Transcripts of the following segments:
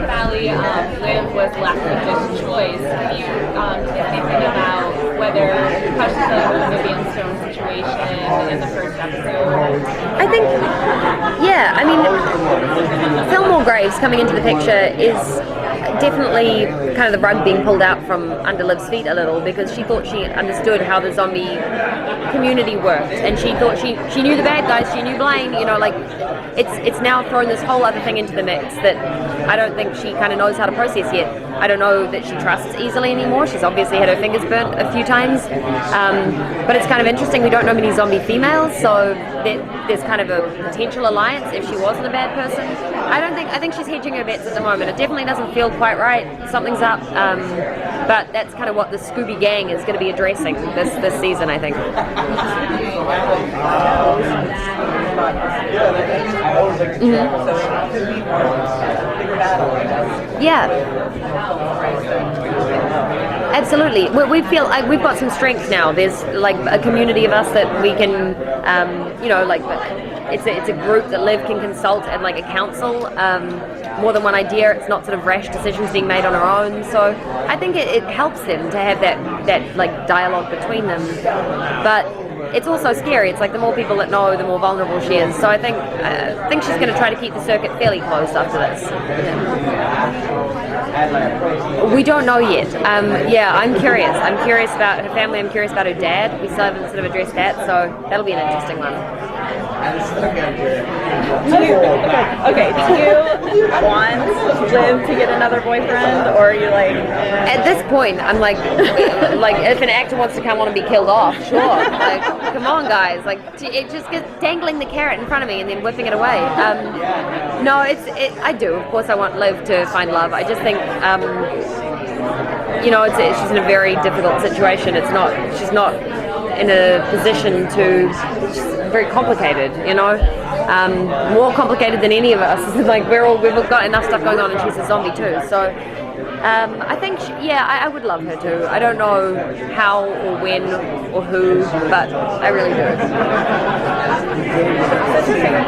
finale, Liv was left with this choice. Can you say anything about whether how she felt about the Vivian Stone situation in the first episode? I think, yeah, I mean, Fillmore Graves coming into the picture is definitely kind of the rug being pulled out from under Liv's feet a little, because she thought she understood how the zombie community worked, and she thought she knew the bad guys, she knew Blaine, you know, like it's now thrown this whole other thing into the mix that I don't think she kind of knows how to process yet. I don't know that she trusts easily anymore. She's obviously had her fingers burnt a few times, but it's kind of interesting. We don't know many zombie females, so there's kind of a potential alliance if she wasn't a bad person. I think she's hedging her bets at the moment. It definitely doesn't feel quite right. Something's up, but that's kind of what the Scooby Gang is going to be addressing this season, I think. Yeah. Absolutely. We feel like we've got some strength now. There's like a community of us that we can, like it's a group that Liv can consult and like a council. More than one idea. It's not sort of rash decisions being made on her own. So I think it helps them to have that like dialogue between them. But it's also scary. It's like the more people that know, the more vulnerable she is. So I think she's going to try to keep the circuit fairly closed after this. Yeah. We don't know yet. I'm curious. I'm curious about her family. I'm curious about her dad. We still haven't sort of addressed that, so that'll be an interesting one. Do you want Liv to get another boyfriend, or are you like? At this point, I'm like if an actor wants to come on and be killed off, sure. Like, come on, guys. Like, it just gets dangling the carrot in front of me and then whipping it away. No, I do. Of course, I want Liv to find love. I just think, she's in a very difficult situation. She's not in a position to. Very complicated, more complicated than any of us. Like we've all got enough stuff going on, and she's a zombie too. So I think, I would love her too. I don't know how or when or who, but I really do.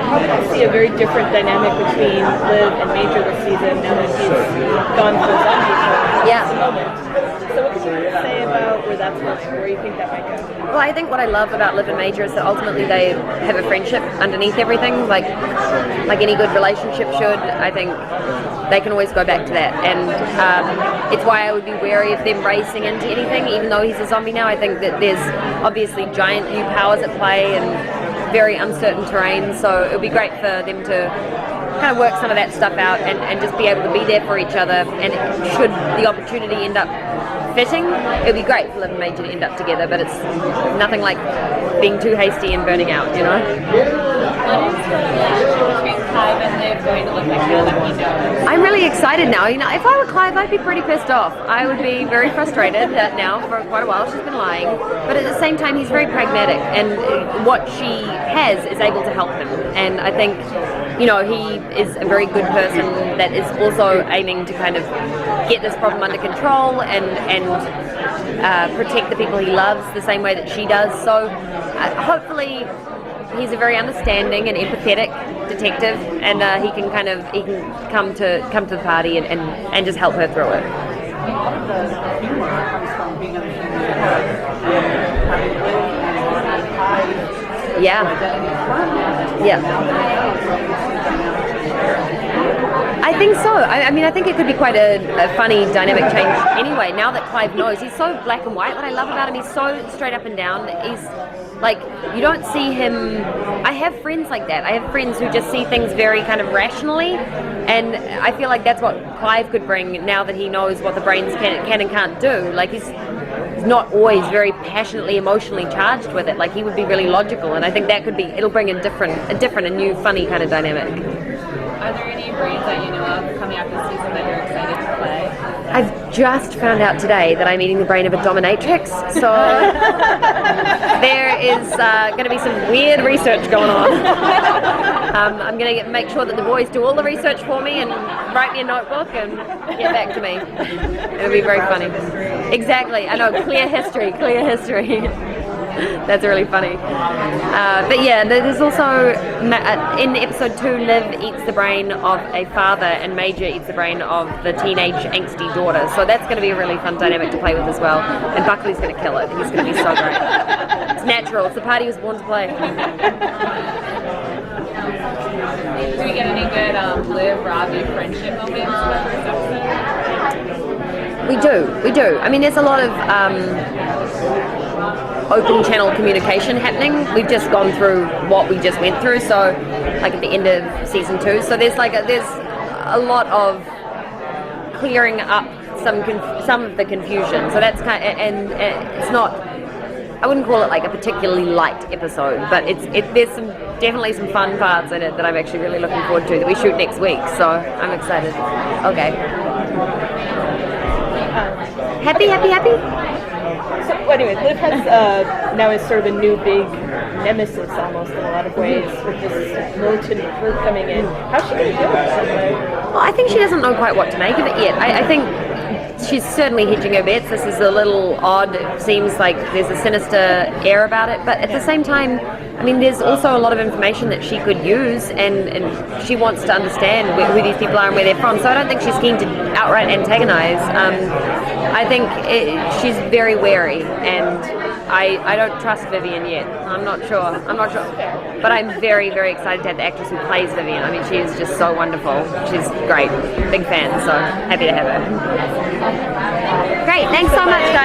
I see a very different dynamic between Liv and Major this season now that he's gone for zombies. Yeah. So what can you say about where that's going, where you think that might go? Well, I think what I love about Liv and Major is that ultimately they have a friendship underneath everything, like any good relationship should. I think they can always go back to that, and it's why I would be wary of them racing into anything, even though he's a zombie now. I think that there's obviously giant new powers at play and very uncertain terrain, so it would be great for them to kind of work some of that stuff out and just be able to be there for each other, and should the opportunity end up fitting, it would be great for Liv and Major to end up together, but it's nothing like being too hasty and burning out, What is the relationship between Clive and Liv going to look like now that we know? I'm really excited now. If I were Clive, I'd be pretty pissed off. I would be very frustrated that now for quite a while she's been lying, but at the same time he's very pragmatic, and what she has is able to help him, and I think he is a very good person that is also aiming to kind of get this problem under control and protect the people he loves the same way that she does. So hopefully he's a very understanding and empathetic detective, and he can come to the party and just help her through it. Yeah. I think so. I mean, I think it could be quite a funny dynamic change anyway, now that Clive knows. He's so black and white. What I love about him, he's so straight up and down. He's like, you don't see him. I have friends like that. I have friends who just see things very kind of rationally, and I feel like that's what Clive could bring now that he knows what the brains can and can't do. Like, he's not always very passionately, emotionally charged with it. Like, he would be really logical, and I think that could be, it'll bring a different and new, funny kind of dynamic. Are there any brains that you know of coming out this season that you're excited to play? I've just found out today that I'm eating the brain of a dominatrix, so there is going to be some weird research going on. I'm going to make sure that the boys do all the research for me and write me a notebook and get back to me. It'll be very funny. Exactly, I know, clear history. That's really funny. But yeah, there's also in episode 2, Liv eats the brain of a father and Major eats the brain of the teenage angsty daughter. So that's going to be a really fun dynamic to play with as well. And Buckley's going to kill it. He's going to be so great. It's natural. It's the part he was born to play. Do we get any good Liv-Robbie friendship moments in the first episode? We do. I mean, there's a lot of open channel communication happening. We've just gone through what we just went through, so like at the end of season 2. So there's a lot of clearing up some of the confusion. So that's kind of, and it's not. I wouldn't call it like a particularly light episode, but there's definitely some fun parts in it that I'm actually really looking forward to that we shoot next week. So I'm excited. Okay. Happy. So anyway, Liv has now is sort of a new big nemesis almost in a lot of ways with this militant group coming in. How's she going to deal with that? Well, I think she doesn't know quite what to make of it yet. I think she's certainly hedging her bets. This is a little odd. It seems like there's a sinister air about it, but at the same time, I mean, there's also a lot of information that she could use, and she wants to understand who these people are and where they're from. So I don't think she's keen to outright antagonize. I think she's very wary, and I don't trust Vivian yet. I'm not sure. But I'm very, very excited to have the actress who plays Vivian. I mean, she is just so wonderful. She's great. Big fan, so happy to have her. Great. Thanks so much, guys.